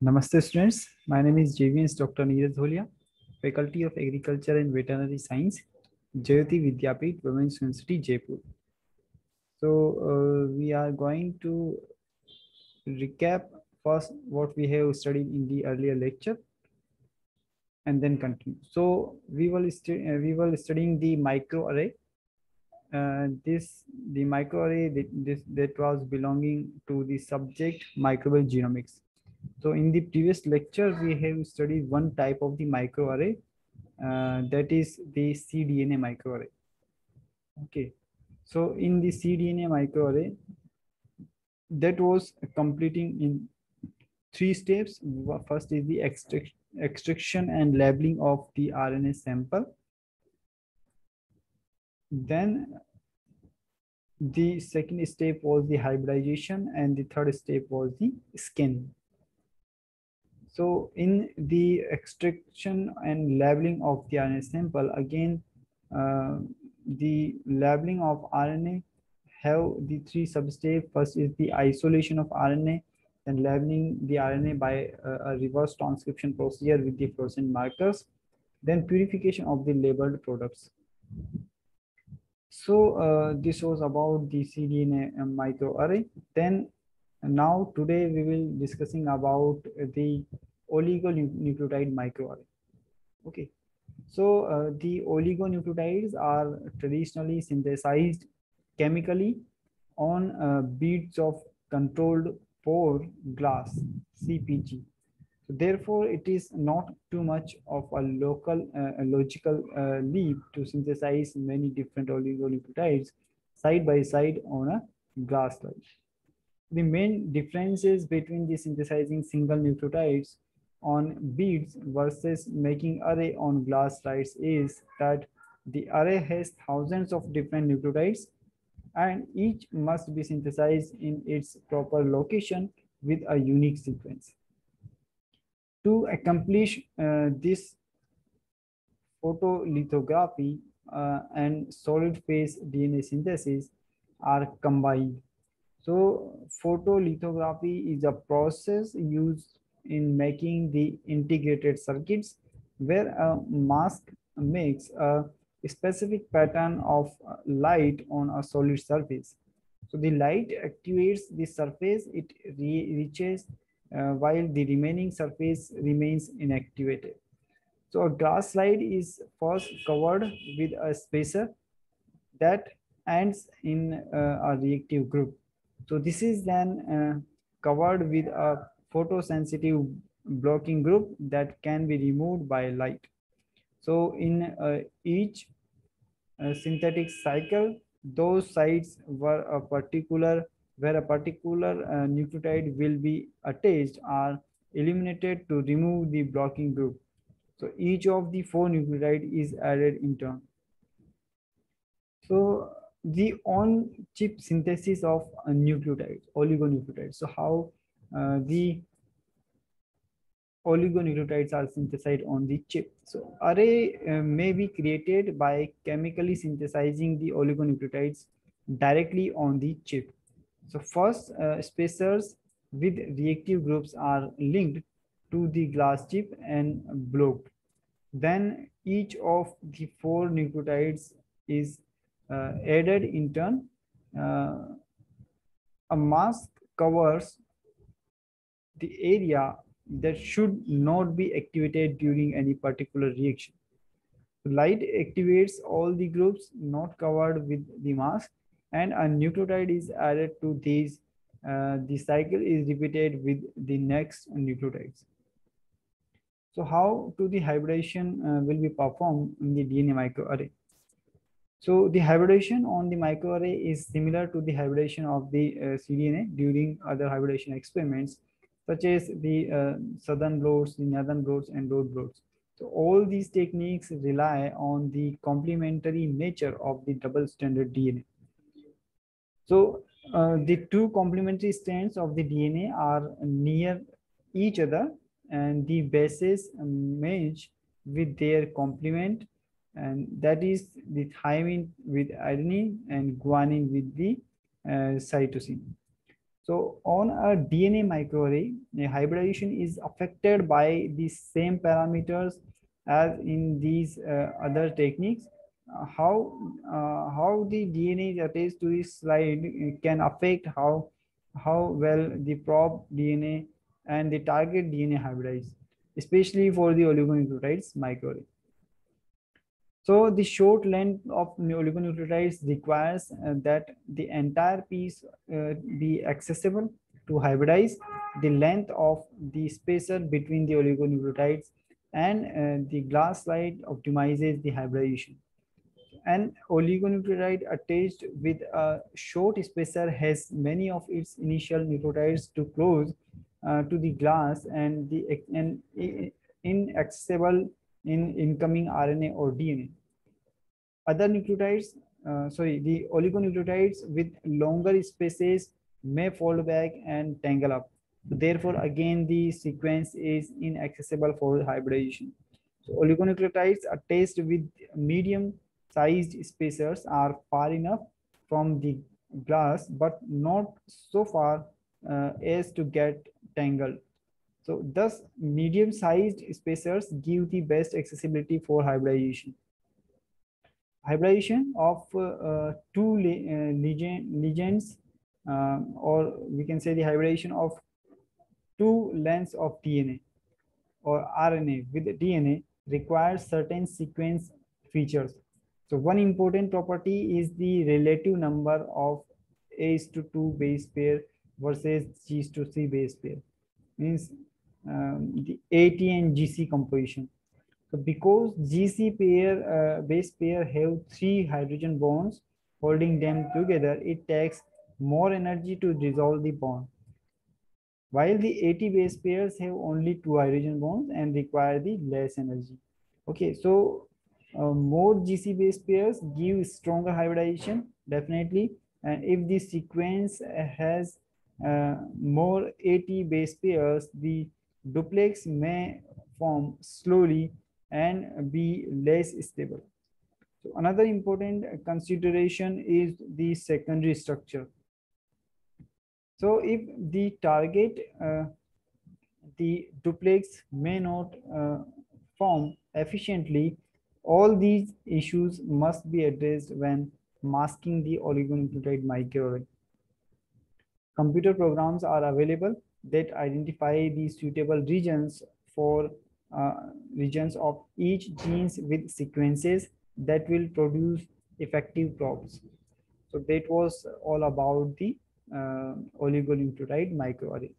Namaste students, my name is JVS Dr. Neeraj Dholia, Faculty of Agriculture and Veterinary Science, Jayoti Vidyapeeth, Women's University, Jaipur. So we are going to recap first what we have studied in the earlier lecture and then continue. So we were studying the microarray. The microarray that was belonging to the subject microbial genomics. So in the previous lecture, we have studied one type of the microarray, that is the cDNA microarray. Okay, so in the cDNA microarray, that was completing in three steps. First is the extraction and labeling of the RNA sample. Then the second step was the hybridization, and the third step was the scanning. So in the extraction and labeling of the RNA sample, again, the labeling of RNA have the three sub-steps. First is the isolation of RNA, then labeling the RNA by a reverse transcription procedure with the fluorescent markers, then purification of the labeled products. So this was about the cDNA microarray. Then now today we will discussing about the oligonucleotide microarray. Okay, so the oligonucleotides are traditionally synthesized chemically on beads of controlled pore glass, CPG. Therefore, it is not too much of a logical leap to synthesize many different oligonucleotides side by side on a glass slide. The main differences between the synthesizing single nucleotides on beads versus making array on glass slides is that the array has thousands of different nucleotides and each must be synthesized in its proper location with a unique sequence. To accomplish this, photolithography and solid phase DNA synthesis are combined. So photolithography is a process used in making the integrated circuits where a mask makes a specific pattern of light on a solid surface. So the light activates the surface it reaches while the remaining surface remains inactivated. So a glass slide is first covered with a spacer that ends in a reactive group. So this is then covered with a photosensitive blocking group that can be removed by light. So in each synthetic cycle, those sites where a particular nucleotide will be attached are eliminated to remove the blocking group. So each of the four nucleotide is added in turn. So the on-chip synthesis of nucleotides, oligonucleotides. So how the oligonucleotides are synthesized on the chip. So array may be created by chemically synthesizing the oligonucleotides directly on the chip. So first spacers with reactive groups are linked to the glass chip and blocked. Then each of the four nucleotides is added in turn. A mask covers the area that should not be activated during any particular reaction. Light activates all the groups not covered with the mask, and a nucleotide is added to these. The cycle is repeated with the next nucleotides. So how to the hybridization will be performed in the DNA microarray? So the hybridization on the microarray is similar to the hybridization of the cDNA during other hybridization experiments, such as the southern blots, the northern blots, and dot blots. So all these techniques rely on the complementary nature of the double-stranded DNA. So the two complementary strands of the DNA are near each other, and the bases match with their complement, and that is the thymine with adenine and guanine with the cytosine. So on a DNA microarray, hybridization is affected by the same parameters as in these other techniques. How the DNA is attached to this slide can affect how well the probe DNA and the target DNA hybridize, especially for the oligonucleotides microarray. So the short length of oligonucleotides requires that the entire piece be accessible to hybridize. The length of the spacer between the oligonucleotides and the glass slide optimizes the hybridization. An oligonucleotide attached with a short spacer has many of its initial nucleotides too close to the glass and inaccessible in incoming RNA or DNA. Other nucleotides, the oligonucleotides with longer spaces may fold back and tangle up. Therefore, again, the sequence is inaccessible for hybridization. So oligonucleotides attached with medium-sized spacers are far enough from the glass, but not so far as to get tangled. So thus, medium-sized spacers give the best accessibility for hybridization. Hybridization of two ligands, or we can say the hybridization of two lengths of DNA or RNA with DNA requires certain sequence features. So one important property is the relative number of A:2 base pair versus G:3 base pair, means the AT and GC composition. So because GC base pair have 3 hydrogen bonds holding them together, it takes more energy to dissolve the bond. While the AT base pairs have only 2 hydrogen bonds and require the less energy. Okay, so more GC base pairs give stronger hybridization, definitely. And if the sequence has more AT base pairs, the duplex may form slowly and be less stable. So another important consideration is the secondary structure. So if the target, the duplex may not form efficiently, all these issues must be addressed when masking the oligonucleotide microarray. Computer programs are available that identify the suitable regions for regions of each genes with sequences that will produce effective probes. So that was all about the oligonucleotide microarray.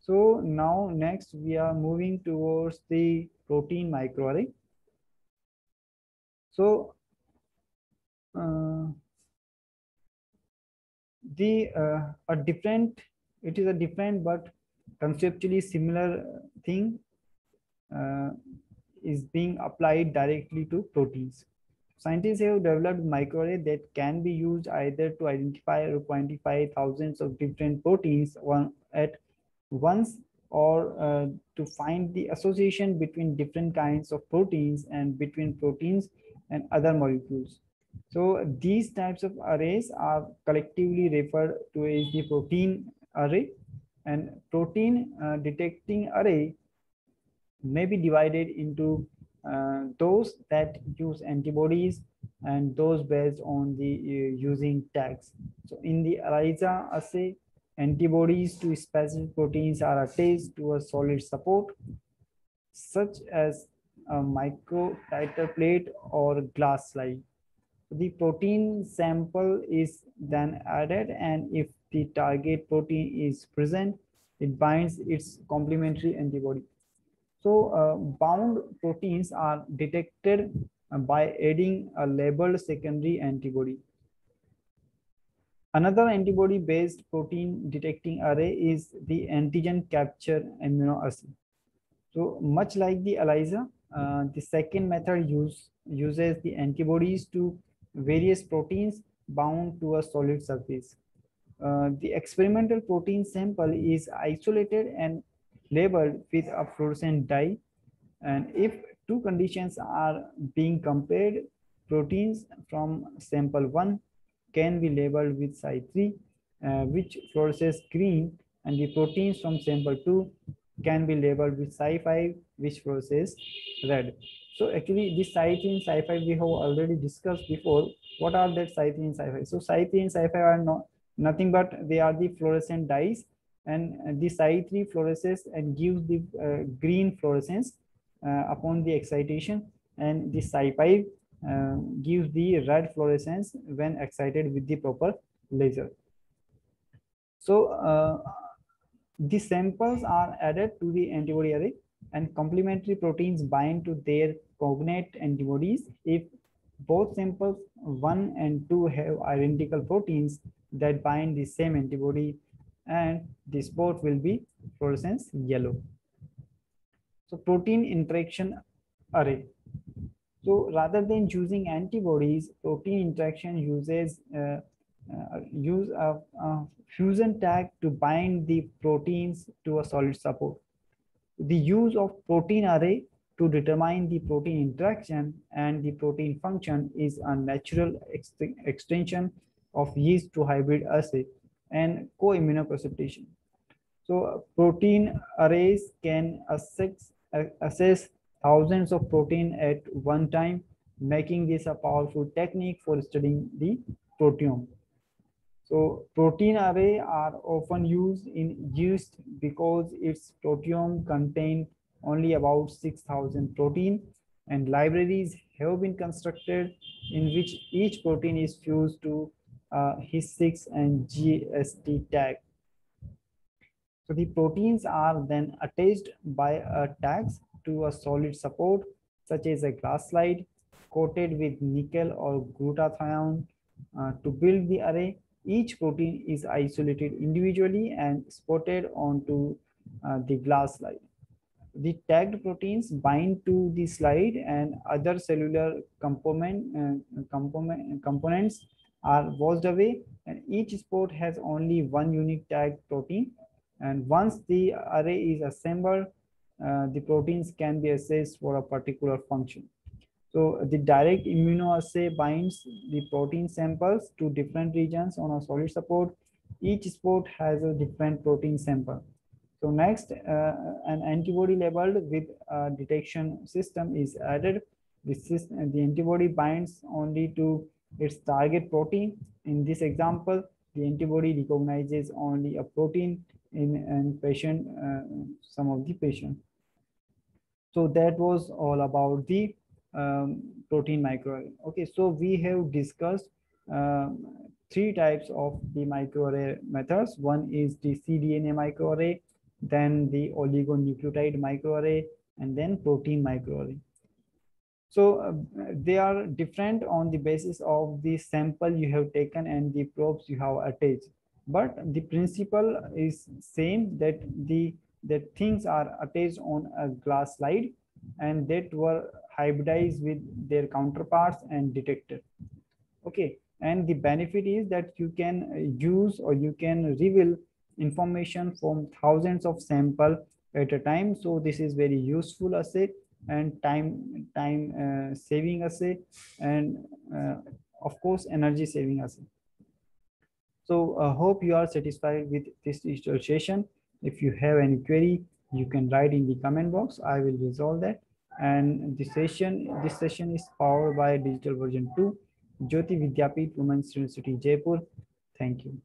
So now next we are moving towards the protein microarray. So it is a different but conceptually similar thing is being applied directly to proteins. Scientists have developed microarray that can be used either to identify or quantify thousands of different proteins at once, or to find the association between different kinds of proteins and between proteins and other molecules. So these types of arrays are collectively referred to as the protein array, and protein detecting array may be divided into those that use antibodies and those based on the using tags. So in the ELISA assay, antibodies to specific proteins are attached to a solid support, such as a microtiter plate or glass slide. The protein sample is then added, and if the target protein is present, it binds its complementary antibody. So bound proteins are detected by adding a labeled secondary antibody. Another antibody-based protein detecting array is the antigen capture immunoassay. So much like the ELISA, the second method uses the antibodies to various proteins bound to a solid surface. The experimental protein sample is isolated and labeled with a fluorescent dye. And if two conditions are being compared, proteins from sample 1 can be labeled with Psi3 which fluoresces green, and the proteins from sample 2 can be labeled with Psi5, which fluoresces red. So actually this Psi3 and Psi5 we have already discussed before. What are that Psi3 and Psi5? So Psi3 and Psi5 are nothing but they are the fluorescent dyes, and the Psi3 fluoresces and gives the green fluorescence upon the excitation, and the Psi5 gives the red fluorescence when excited with the proper laser. So the samples are added to the antibody array, and complementary proteins bind to their cognate antibodies. If both samples 1 and 2 have identical proteins that bind the same antibody, and the spot will be fluorescence yellow. So protein interaction array. So rather than using antibodies, protein interaction use a fusion tag to bind the proteins to a solid support. The use of protein array to determine the protein interaction and the protein function is a natural extension of yeast to hybrid assay and co-immunoprecipitation. So protein arrays can assess thousands of protein at one time, making this a powerful technique for studying the proteome. So protein array are often used in yeast because its proteome contain only about 6,000 protein, and libraries have been constructed in which each protein is fused to His6 and GST tag. So the proteins are then attached by tags to a solid support, such as a glass slide coated with nickel or glutathione. To build the array, each protein is isolated individually and spotted onto the glass slide. The tagged proteins bind to the slide, and other cellular components are washed away, and each spot has only one unique tagged protein. And once the array is assembled, the proteins can be assessed for a particular function. So the direct immunoassay binds the protein samples to different regions on a solid support. Each spot has a different protein sample. So next, an antibody labeled with a detection system is added. The antibody binds only to its target protein. In this example, the antibody recognizes only a protein in patient, some of the patient. So that was all about the protein microarray. Okay, so we have discussed three types of the microarray methods. One is the cDNA microarray, then the oligonucleotide microarray, and then protein microarray. So they are different on the basis of the sample you have taken and the probes you have attached, but the principle is same, that things are attached on a glass slide and that were hybridized with their counterparts and detected. Okay, and the benefit is that you can use or you can reveal information from thousands of sample at a time. So this is very useful assay and time saving assay, and of course energy saving assay. So hope you are satisfied with this digital session. If you have any query, you can write in the comment box. I will resolve that. And this session is powered by Digital Version 2, Jyoti Vidyapeeth Women's University, Jaipur. Thank you.